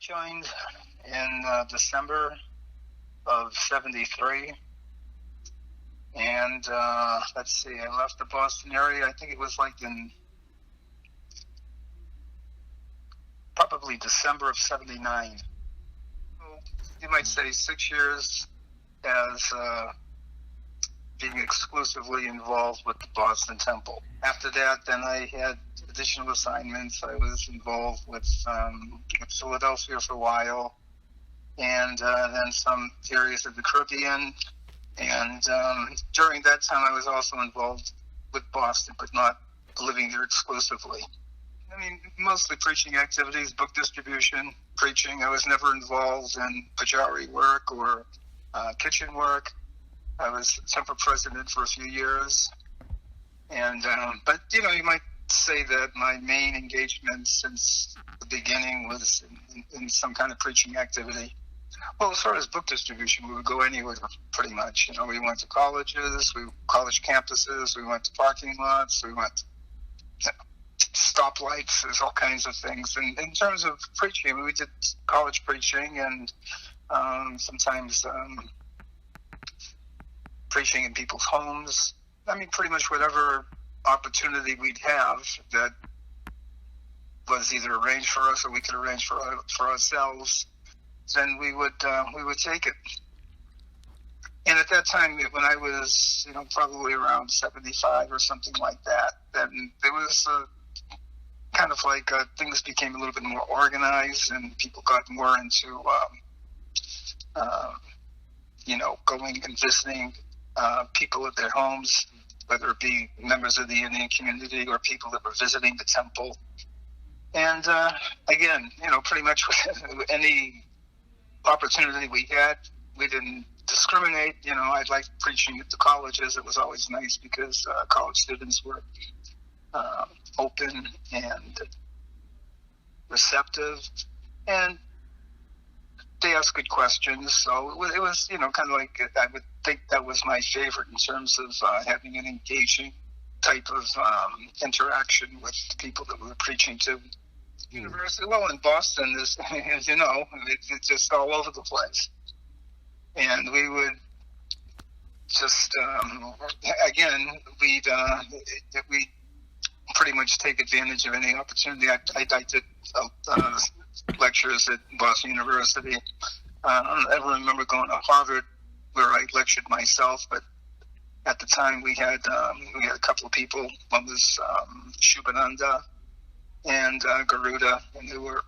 joined in December of '73, and let's see, I left the Boston area. I think it was like in probably December of '79. You might say 6 years as being exclusively involved with the Boston Temple. After that, then I had additional assignments. I was involved with Philadelphia for a while, and then some areas of the Caribbean. And during that time, I was also involved with Boston, but not living there exclusively. I mean, mostly preaching activities, book distribution, preaching. I was never involved in pajari work or kitchen work. I was temple president for a few years. And but, you know, you might say that my main engagement since the beginning was in some kind of preaching activity. Well, as far as book distribution, we would go anywhere pretty much. You know, we went to colleges, college campuses, we went to parking lots, we went to stoplights. There's all kinds of things. And in terms of preaching, we did college preaching and sometimes preaching in people's homes. I mean, pretty much whatever opportunity we'd have that was either arranged for us or we could arrange for ourselves, then we would take it. And at that time, when I was, you know, probably around 75 or something like that, then there was kind of like things became a little bit more organized, and people got more into, you know, going and visiting people at their homes, whether it be members of the Indian community or people that were visiting the temple. And again, you know, pretty much with any opportunity we had, we didn't discriminate. You know, I liked preaching at the colleges. It was always nice because college students were open and receptive, and they asked good questions. So it was, you know, kind of like, I would think that was my favorite in terms of having an engaging type of interaction with the people that we were preaching to. University, well, in Boston, as you know, it's just all over the place. And we would just, again, we'd pretty much take advantage of any opportunity. I did lectures at Boston University. I remember going to Harvard where I lectured myself, but at the time we had a couple of people. One was Shubhananda and Garuda, and they were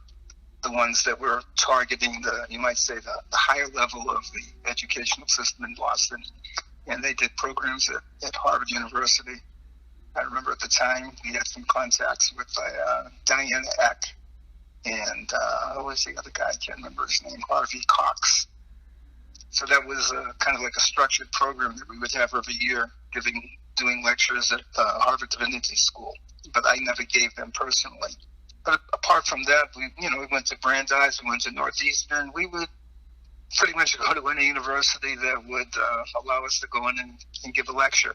the ones that were targeting you might say, the higher level of the educational system in Boston. And they did programs at Harvard University. I remember at the time we had some contacts with Diana Eck and who was the other guy? I can't remember his name. Harvey Cox. So that was kind of like a structured program that we would have every year, doing lectures at Harvard Divinity School. But I never gave them personally. But apart from that, we went to Brandeis, we went to Northeastern. We would pretty much go to any university that would allow us to go in and give a lecture.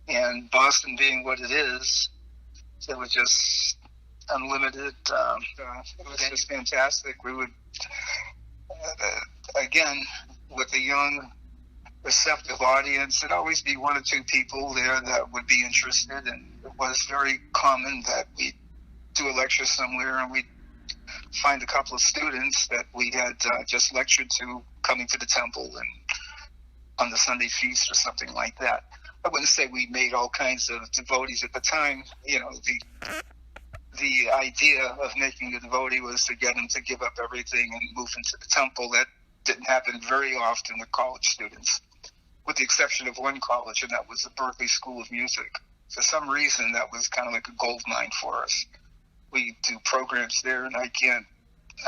And Boston being what it is, it was just unlimited. It was just fantastic. We would, again, with a young, receptive audience, there'd always be one or two people there that would be interested, and it was very common that we'd do a lecture somewhere and we'd find a couple of students that we had just lectured to coming to the temple and on the Sunday feast or something like that. I wouldn't say we made all kinds of devotees at the time. You know, the idea of making a devotee was to get them to give up everything and move into the temple. That didn't happen very often with college students, with the exception of one college, and that was the Berkeley School of Music. For some reason, that was kind of like a gold mine for us. We do programs there, and I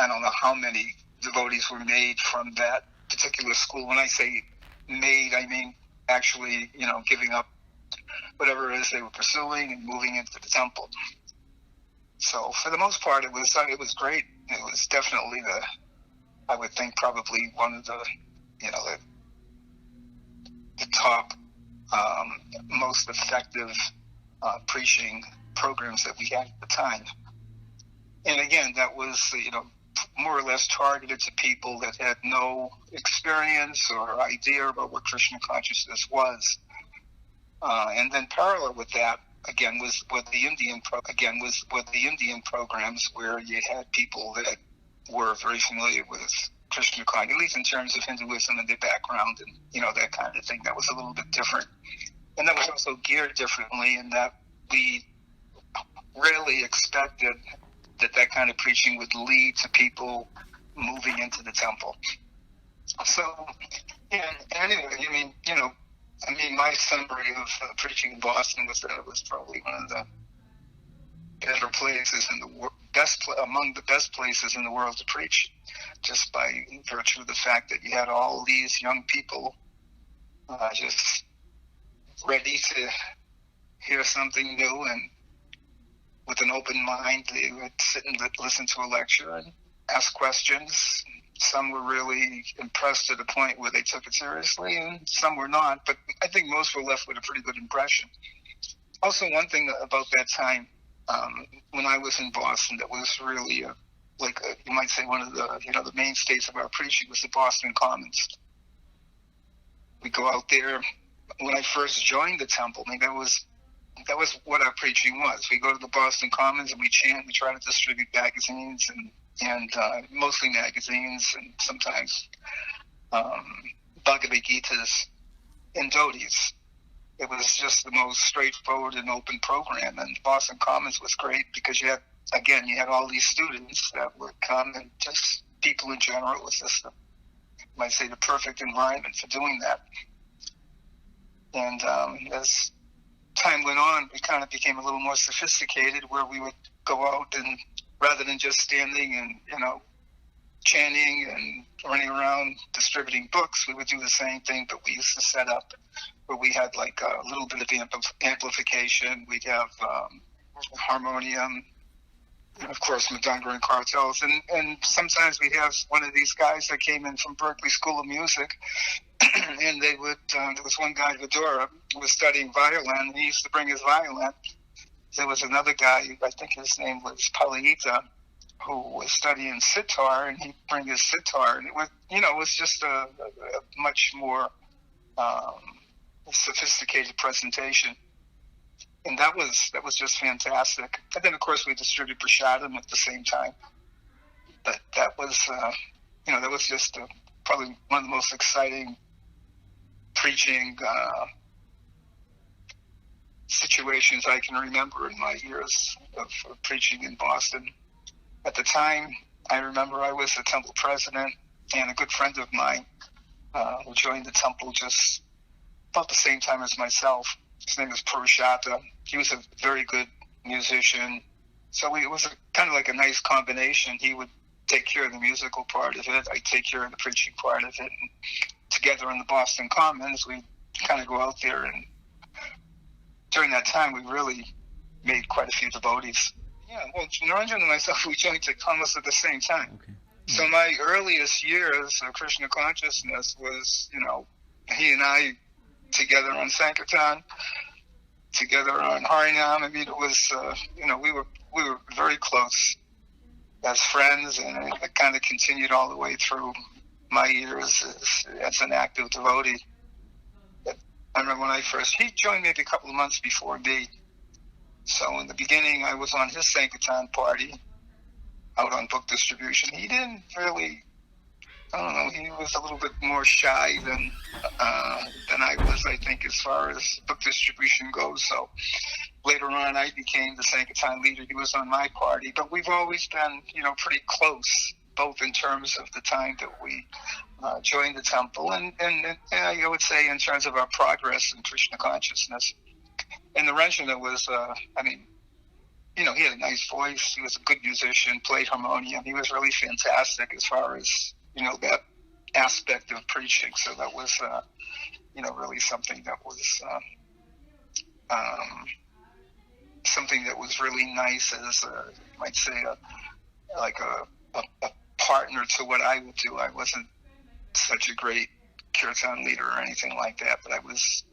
don't know how many devotees were made from that particular school. When I say made, I mean actually, you know, giving up whatever it is they were pursuing and moving into the temple. So for the most part, it was great. It was definitely I would think probably one of the, you know, the top, most effective preaching programs that we had at the time. And again, that was, you know, more or less targeted to people that had no experience or idea about what Krishna consciousness was. And then parallel with that, again, was with the Indian programs where you had people that were very familiar with Krishna consciousness, at least in terms of Hinduism and their background and, that kind of thing. That was a little bit different. And that was also geared differently in that we rarely expected that kind of preaching would lead to people moving into the temple. So, anyway, my summary of preaching in Boston was that it was probably one of the better places in the world, among the best places in the world to preach, just by virtue of the fact that you had all these young people just ready to hear something new, and with an open mind, they would sit and listen to a lecture and ask questions. Some were really impressed to the point where they took it seriously, and some were not. But I think most were left with a pretty good impression. Also, one thing about that time, when I was in Boston, that was really you might say one of the mainstays of our preaching was the Boston Commons. We go out there. When I first joined the temple, that was what our preaching was. We go to the Boston Commons and we chant. We try to distribute magazines and mostly magazines, and sometimes Bhagavad Gitas and Dhotis. It was just the most straightforward and open program, and Boston Commons was great because you had all these students that would come, and just people in general. It was just might say the perfect environment for doing that. And as time went on, we kind of became a little more sophisticated, where we would go out and rather than just standing and chanting and running around distributing books, we would do the same thing, but we used to set up where we had like a little bit of amplification. We'd have harmonium, and of course Madanga and cartels, and sometimes we'd have one of these guys that came in from Berkeley School of Music, and they would there was one guy, Vidura, who was studying violin, and he used to bring his violin. There was another guy, I think his name was Palahita, who was studying sitar, and he'd bring his sitar, and it was just a much more sophisticated presentation, and that was just fantastic. And then of course we distributed prasadam at the same time, but that was that was just probably one of the most exciting preaching situations I can remember in my years of preaching in Boston. At the time, I remember I was the temple president, and a good friend of mine who joined the temple just about the same time as myself. His name is Purushata. He was a very good musician, so it was kind of like a nice combination. He would take care of the musical part of it, I'd take care of the preaching part of it, and together in the Boston Commons, we'd kind of go out there, and during that time, we really made quite a few devotees. Yeah, well, Naranjan and myself, we joined almost at the same time. Okay. Yeah. So my earliest years of Krishna consciousness was, he and I together on Sankirtan, together on Harinam. I mean, it was, we were very close as friends, and it kind of continued all the way through my years as an active devotee. I remember when he joined maybe a couple of months before me. So in the beginning, I was on his Sankirtan party out on book distribution. He didn't really, he was a little bit more shy than I was, I think, as far as book distribution goes. So later on, I became the Sankirtan leader. He was on my party. But we've always been, pretty close, both in terms of the time that we joined the temple and I would say in terms of our progress in Krishna consciousness. And Naranjana was, he had a nice voice. He was a good musician, played harmonium. He was really fantastic as far as, that aspect of preaching. So that was, really something that was really nice as, you might say, a partner to what I would do. I wasn't such a great kirtan leader or anything like that, but I was,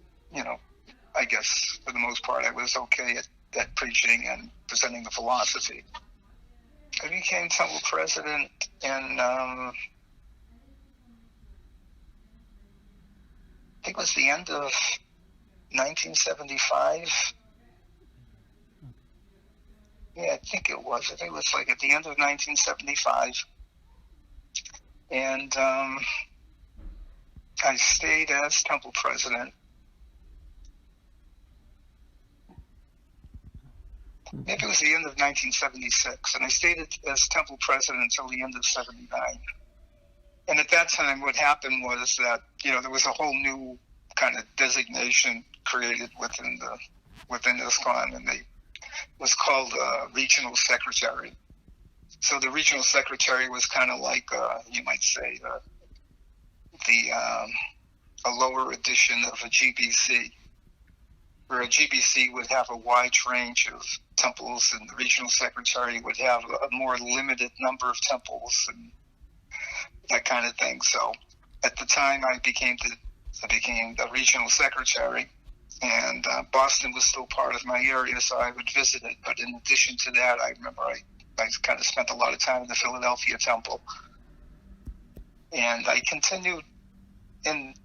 I guess for the most part, I was okay at preaching and presenting the philosophy. I became temple president in, I think it was the end of 1975. Yeah, I think it was. I think it was like at the end of 1975. And I stayed as temple president. Maybe it was the end of 1976. And I stayed as temple president until the end of 79. And at that time, what happened was that, there was a whole new kind of designation created within ISKCON, and it was called regional secretary. So the regional secretary was kind of like, you might say, a lower edition of a GBC, where a GBC would have a wide range of temples, and the regional secretary would have a more limited number of temples and that kind of thing. So at the time, I became the regional secretary, and Boston was still part of my area, so I would visit it. But in addition to that, I remember I kind of spent a lot of time in the Philadelphia temple, and I continued in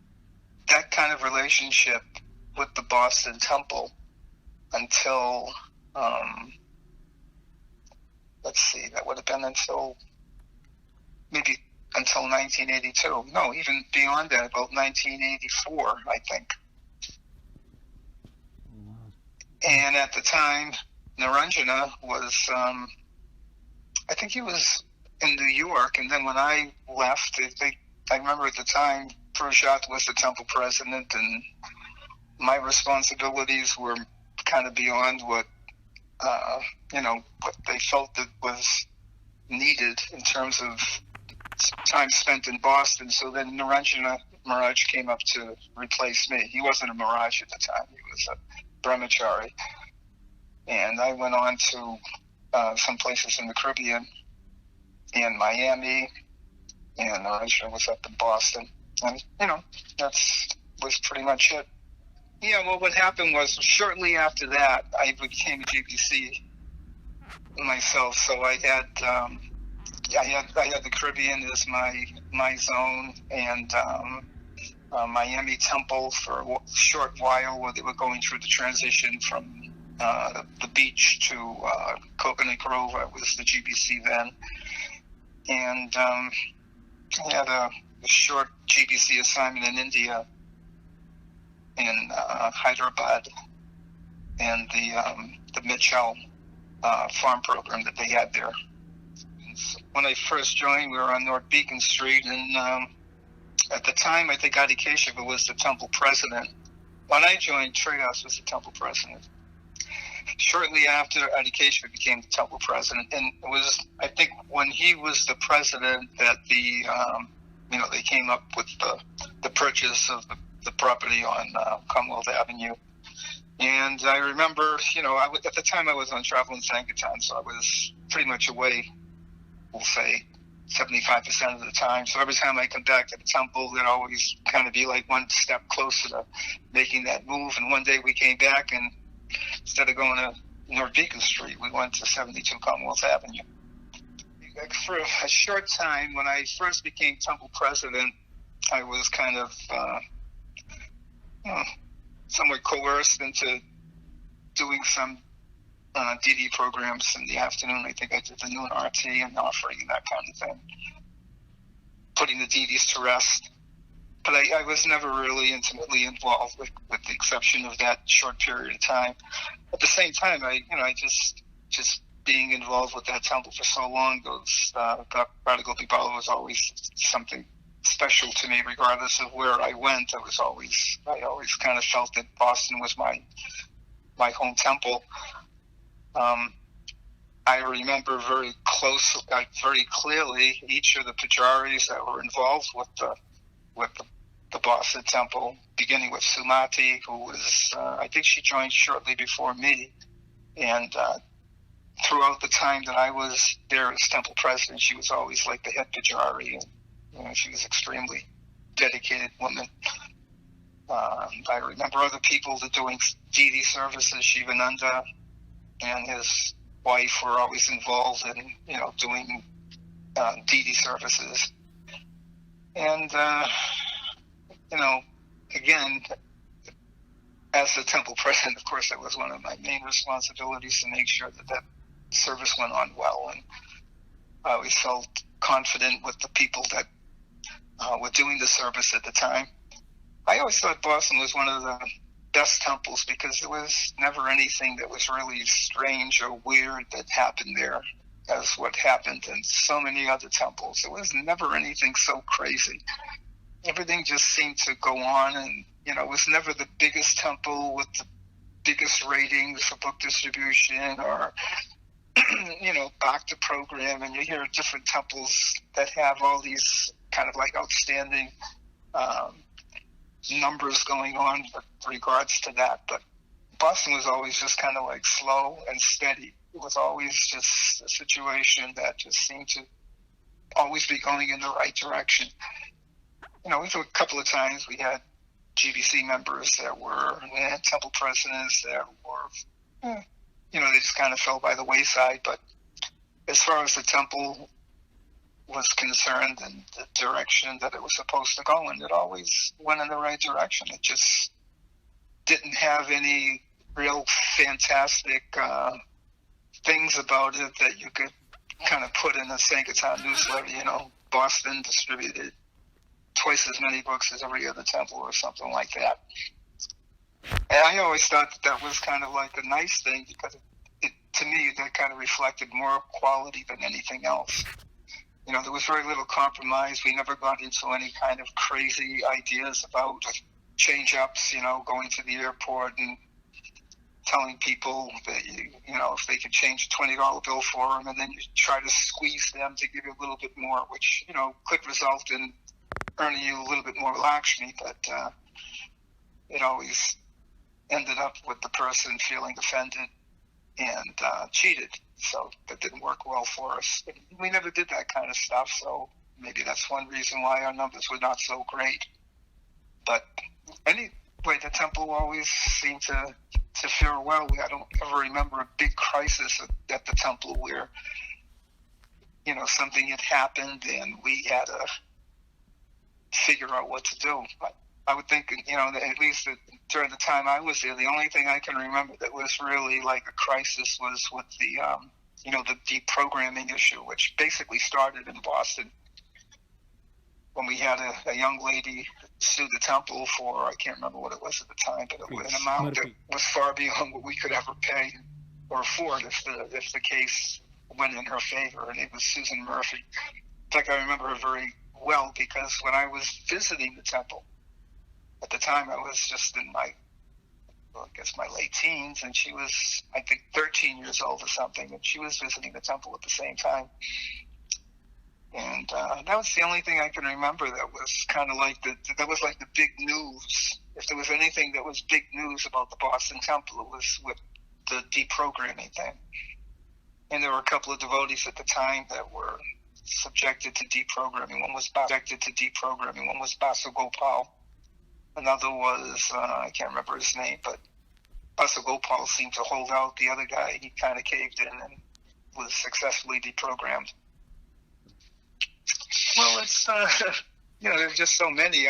that kind of relationship with the Boston temple until, that would have been until 1982. No, even beyond that, about 1984, I think. And at the time, Naranjana was, I think he was in New York, and then when I left, I remember at the time, Prushat was the temple president, and my responsibilities were kind of beyond what they felt that was needed in terms of time spent in Boston. So then Naranjana Maharaj came up to replace me. He wasn't a Maharaj at the time. He was a brahmachari. And I went on to some places in the Caribbean, in Miami, and Naranjana was up in Boston. And, that was pretty much it. Yeah, well, what happened was shortly after that, I became a GBC myself. So I had the Caribbean as my zone, and Miami Temple for a short while, where they were going through the transition from the beach to Coconut Grove. I was the GBC then, and I had a short GBC assignment in India, in Hyderabad, and the Mitchell farm program that they had there. When I first joined, we were on North Beacon Street, and at the time, I think Adi Keshava was the temple president. When I joined, Treyas was the temple president. Shortly after, Adi Keshava became the temple president, and it was, I think, when he was the president that they came up with the purchase of the property on Commonwealth Avenue. And I remember, at the time I was on travel in Sankirtan, so I was pretty much away, we'll say, 75% of the time. So every time I come back to the temple, it'd always kind of be like one step closer to making that move. And one day we came back, and instead of going to North Beacon Street, we went to 72 Commonwealth Avenue. For a short time, when I first became temple president, I was kind of somewhat coerced into doing some DD programs in the afternoon. I think I did the noon RT and offering and that kind of thing, putting the DDs to rest. But I was never really intimately involved, with the exception of that short period of time. At the same time, I just being involved with that temple for so long, Radha Gopivallabha was always something special to me, regardless of where I went. I always kind of felt that Boston was my home temple. I remember very clearly each of the pujaris that were involved with the Boston temple, beginning with Sumati, who was, I think she joined shortly before me, and throughout the time that I was there as temple president, she was always like the head pujari, and she was extremely dedicated woman. I remember other people that doing DD services, Shivananda and his wife were always involved in, doing deity services. And, again, as the temple president, of course, that was one of my main responsibilities to make sure that service went on well. And I always felt confident with the people that were doing the service at the time. I always thought Boston was one of the best temples because there was never anything that was really strange or weird that happened there as what happened in so many other temples. There was never anything so crazy. Everything just seemed to go on, and it was never the biggest temple with the biggest ratings for book distribution or bhakti program. And you hear different temples that have all these kind of like outstanding numbers going on with regards to that. But Boston was always just kind of like slow and steady. It was always just a situation that just seemed to always be going in the right direction. A couple of times we had GBC members that were temple presidents that were, they just kind of fell by the wayside. But as far as the temple was concerned and the direction that it was supposed to go in, it always went in the right direction. It just didn't have any real fantastic things about it that you could kind of put in a Sankirtan newsletter. Boston distributed twice as many books as every other temple or something like that. And I always thought that was kind of like a nice thing because to me, that kind of reflected more quality than anything else. There was very little compromise. We never got into any kind of crazy ideas about change-ups, going to the airport and telling people that, if they could change a $20 bill for them, and then you try to squeeze them to give you a little bit more, which, could result in earning you a little bit more Lakshmi, but it always ended up with the person feeling offended and cheated. So that didn't work well for us. We never did that kind of stuff, so maybe that's one reason why our numbers were not so great. But anyway, the temple always seemed to fare well. I don't ever remember a big crisis at the temple where, something had happened and we had to figure out what to do. But I would think, that at least during the time I was there, the only thing I can remember that was really like a crisis was with the, the deprogramming issue, which basically started in Boston when we had a young lady sue the temple for, I can't remember what it was at the time, but it was an amount that was far beyond what we could ever pay or afford if the case went in her favor, and it was Susan Murphy. In fact, I remember her very well because when I was visiting the temple, at the time I was just in my late teens, and she was, I think, 13 years old or something, and she was visiting the temple at the same time. And that was the only thing I can remember that was kind of like the big news. If there was anything that was big news about the Boston temple, it was with the deprogramming thing. And there were a couple of devotees at the time that were subjected to deprogramming. One was Basa Gopal. Another was, I can't remember his name, but Basa Gopal seemed to hold out. The other guy, he kind of caved in and was successfully deprogrammed. Well, it's, there's just so many.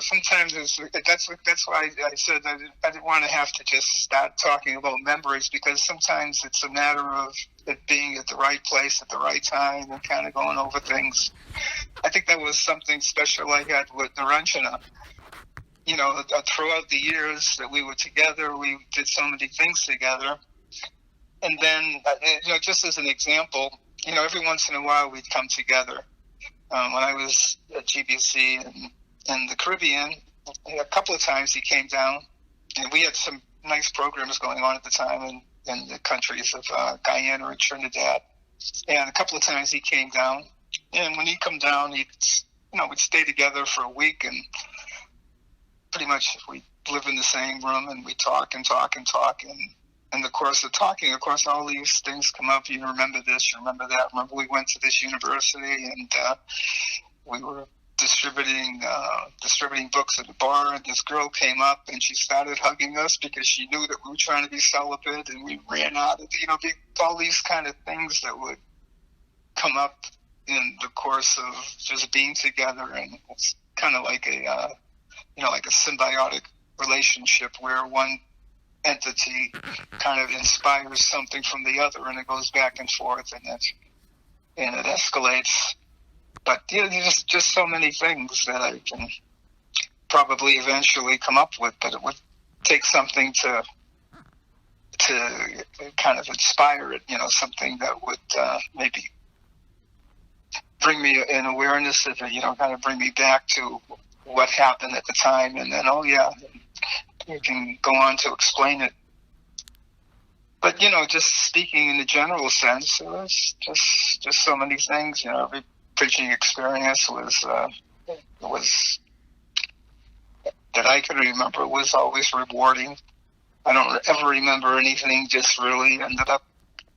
Sometimes that's why I said I didn't want to have to just start talking about memories, because sometimes it's a matter of it being at the right place at the right time and kind of going over things. I think that was something special I had with Naranjana. Throughout the years that we were together, we did so many things together. And then, just as an example, every once in a while we'd come together. When I was at GBC in the Caribbean, a couple of times he came down, and we had some nice programs going on at the time in the countries of Guyana and Trinidad. And a couple of times he came down, and when he'd come down, we'd stay together for a week, and pretty much we live in the same room, and we talk and talk and talk, and in the course of talking, of course, all these things come up. You remember this, you remember that. Remember we went to this university, and we were distributing books at the bar, and this girl came up and she started hugging us because she knew that we were trying to be celibate, and we ran out of, all these kind of things that would come up in the course of just being together. And it's kind of like like a symbiotic relationship where one entity kind of inspires something from the other, and it goes back and forth, and it escalates. But there's just so many things that I can probably eventually come up with, but it would take something to kind of inspire it, something that would maybe bring me an awareness of it, kind of bring me back to what happened at the time, and then, you can go on to explain it. But, just speaking in the general sense, it was just so many things, every preaching experience was that I can remember was always rewarding. I don't ever remember anything just really ended up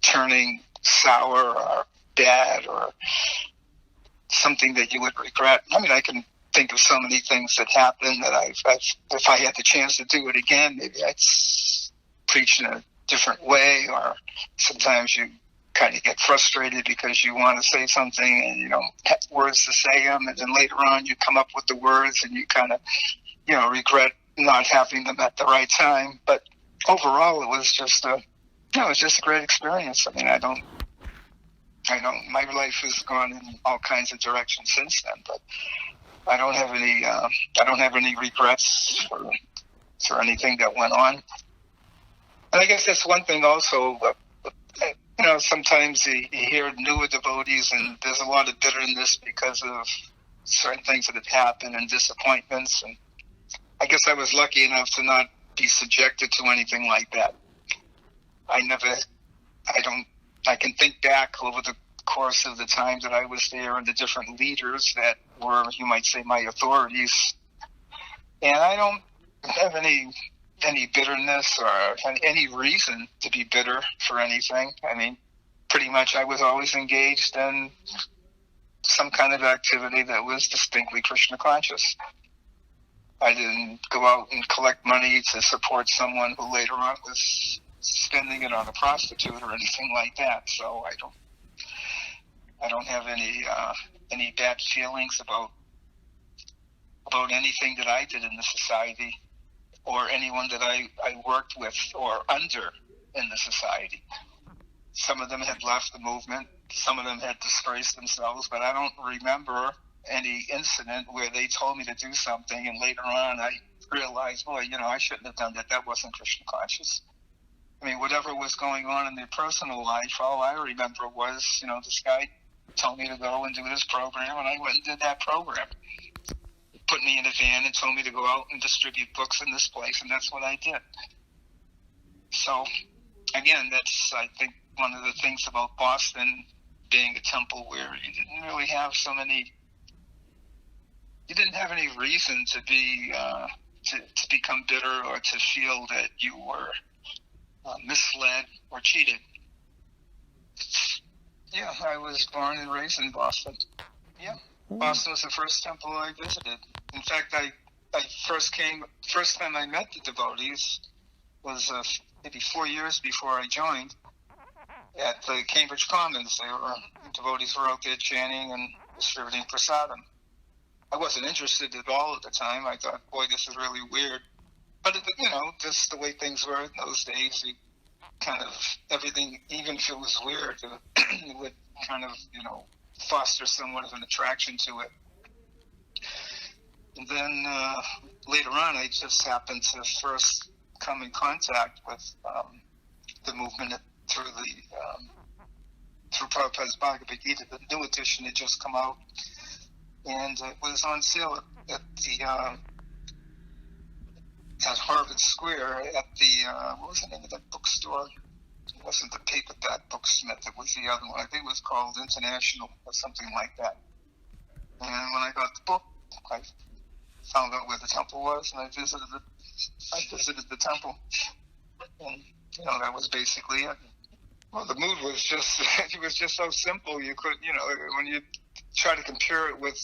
turning sour or bad or something that you would regret. I mean, I can think of so many things that happened that I've if I had the chance to do it again, maybe I'd preach in a different way, or sometimes you kind of get frustrated because you want to say something and you don't have words to say them, and then later on you come up with the words and you kind of, regret not having them at the right time. But overall, it was just a great experience. I mean, I don't, my life has gone in all kinds of directions since then, but I don't have any regrets for anything that went on. And I guess that's one thing also. Sometimes you hear newer devotees, and there's a lot of bitterness because of certain things that have happened and disappointments. And I guess I was lucky enough to not be subjected to anything like that. I can think back over the course of the time that I was there and the different leaders that were, you might say, my authorities. And I don't have any bitterness or any reason to be bitter for anything. I mean, pretty much I was always engaged in some kind of activity that was distinctly Krishna conscious. I didn't go out and collect money to support someone who later on was spending it on a prostitute or anything like that. So I don't have any bad feelings about anything that I did in the society, or anyone that I worked with or under in the society. Some of them had left the movement, some of them had disgraced themselves, but I don't remember any incident where they told me to do something and later on I realized, boy, I shouldn't have done that. That wasn't Krishna conscious. I mean, whatever was going on in their personal life, all I remember was, this guy told me to go and do this program, and I went and did that program. Put me in a van and told me to go out and distribute books in this place, and that's what I did. So, again, that's, I think, one of the things about Boston being a temple where you didn't really have you didn't have any reason to be, to become bitter or to feel that you were misled or cheated. Yeah, I was born and raised in Boston. Yeah. Boston was the first temple I visited. In fact, I first time I met the devotees was maybe 4 years before I joined at the Cambridge Commons. Devotees were out there chanting and distributing prasadam. I wasn't interested at all at the time. I thought, boy, this is really weird. But, just the way things were in those days, you kind of, everything, even if it was weird, it would kind of, foster somewhat of an attraction to it. And then later on, I just happened to first come in contact with the movement through Prabhupada's Bhagavad Gita. The new edition had just come out, and it was on sale at Harvard Square at the what was the name of that bookstore? It wasn't the Paperback Booksmith, it was the other one. I think it was called International or something like that. And when I got the book, I found out where the temple was, and I visited the temple. And, that was basically it. Well, the mood was just, it was just so simple. You could, when you try to compare it with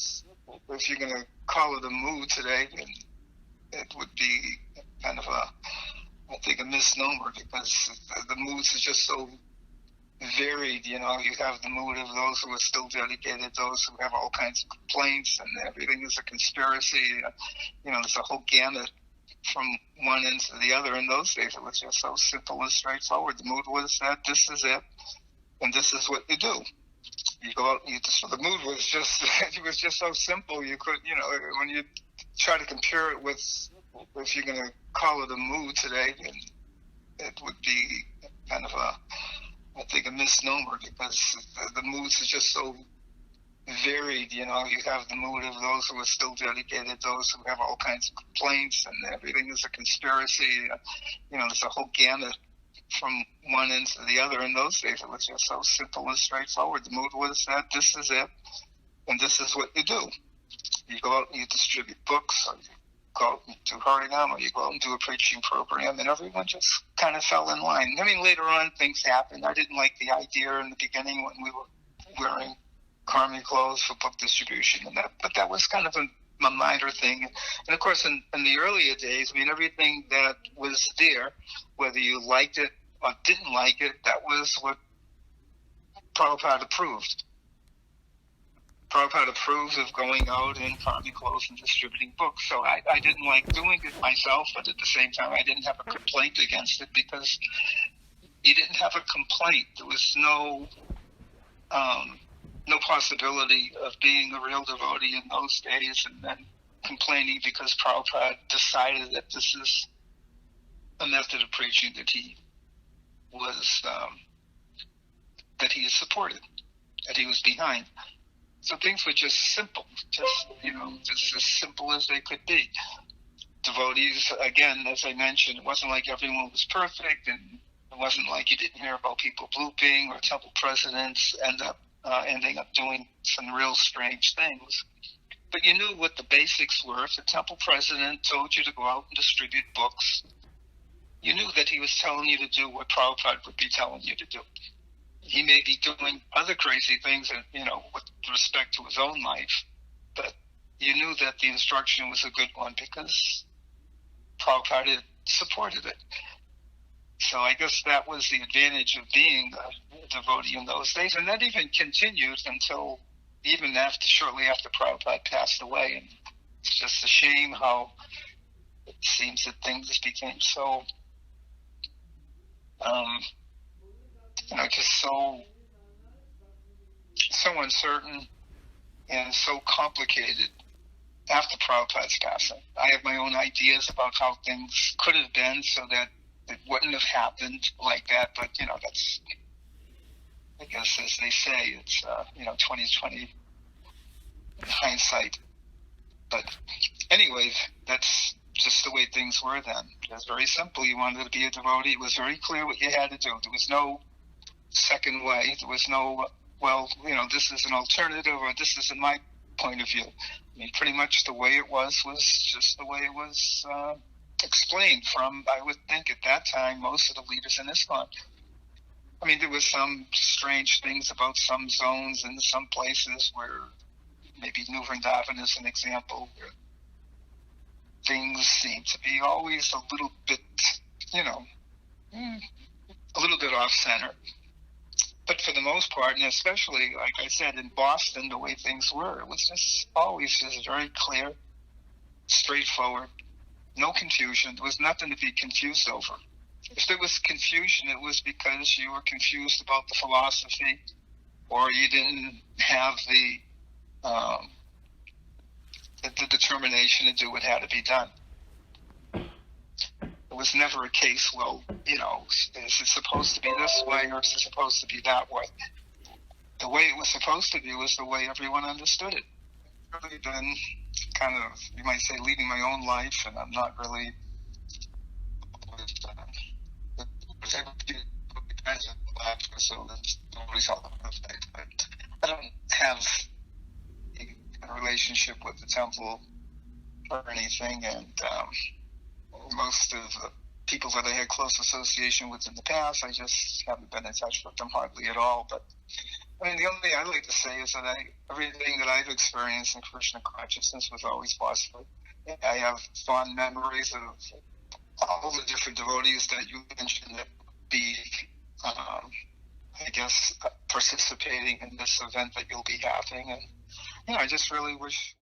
if you're going to call it a mood today, it would be kind of I think, a misnomer, because the moods are just so varied. You have the mood of those who are still dedicated, those who have all kinds of complaints, and everything is a conspiracy. There's a whole gamut from one end to the other. In those days, it was just so simple and straightforward. The mood was that this is it, and this is what you do. You go out, the mood was just, it was just so simple. You could, when you try to compare it with, if you're going to call it a mood today, it would be kind of I think, a misnomer, because the moods are just so varied. You have the mood of those who are still dedicated, those who have all kinds of complaints, and everything is a conspiracy. There's a whole gamut from one end to the other. In those days, it was just so simple and straightforward. The mood was that this is it, and this is what you do. You go out and you distribute books, or you go out and do Harinam, or you go out and do a preaching program, and everyone just kind of fell in line. Later on, things happened. I didn't like the idea in the beginning when we were wearing army clothes for book distribution, but that was kind of a minor thing. And of course, in the earlier days, everything that was there, whether you liked it or didn't like it, that was what Prabhupada approved. Prabhupada approves of going out in army clothes and distributing books. So I didn't like doing it myself, but at the same time, I didn't have a complaint against it, because you didn't have a complaint. There was no possibility of being a real devotee in those days and then complaining because Prabhupada decided that this is a method of preaching that he was that he supported, that he was behind. So things were just simple, just as simple as they could be. Devotees, again, as I mentioned, it wasn't like everyone was perfect, and it wasn't like you didn't hear about people blooping or temple presidents ending up doing some real strange things. But you knew what the basics were. If the temple president told you to go out and distribute books, you knew that he was telling you to do what Prabhupada would be telling you to do. He may be doing other crazy things, with respect to his own life, but you knew that the instruction was a good one because Prabhupada supported it. So I guess that was the advantage of being a devotee in those days, and that even continued until shortly after Prabhupada passed away. And it's just a shame how it seems that things became so just so uncertain and so complicated after Prabhupada's passing. I have my own ideas about how things could have been so that it wouldn't have happened like that, but that's, I guess, as they say, it's 20/20 hindsight. But anyway, that's just the way things were then. It was very simple. You wanted to be a devotee. It was very clear what you had to do. There was no second way. There was no, this is an alternative, or this isn't my point of view. Pretty much the way it was just the way it was explained from, I would think at that time, most of the leaders in ISKCON. There was some strange things about some zones and some places where, maybe New Vrindavan is an example, where things seem to be always a little bit, a little bit off-center. But for the most part, and especially, like I said, in Boston, the way things were, it was just always just very clear, straightforward, no confusion. There was nothing to be confused over. If there was confusion, it was because you were confused about the philosophy, or you didn't have the determination to do what had to be done. It was never a case, is it supposed to be this way, or is it supposed to be that way? The way it was supposed to be was the way everyone understood it. I've really been kind of, you might say, leading my own life, and I'm not really so that's nobody's helping effect. But I don't have a relationship with the temple or anything, and most of the people that I had close association with in the past, I just haven't been in touch with them hardly at all. But I mean, the only thing I like to say is that everything that I've experienced in Krishna consciousness was always positive. I have fond memories of all the different devotees that you mentioned that would be, I guess, participating in this event that you'll be having. And, I just really wish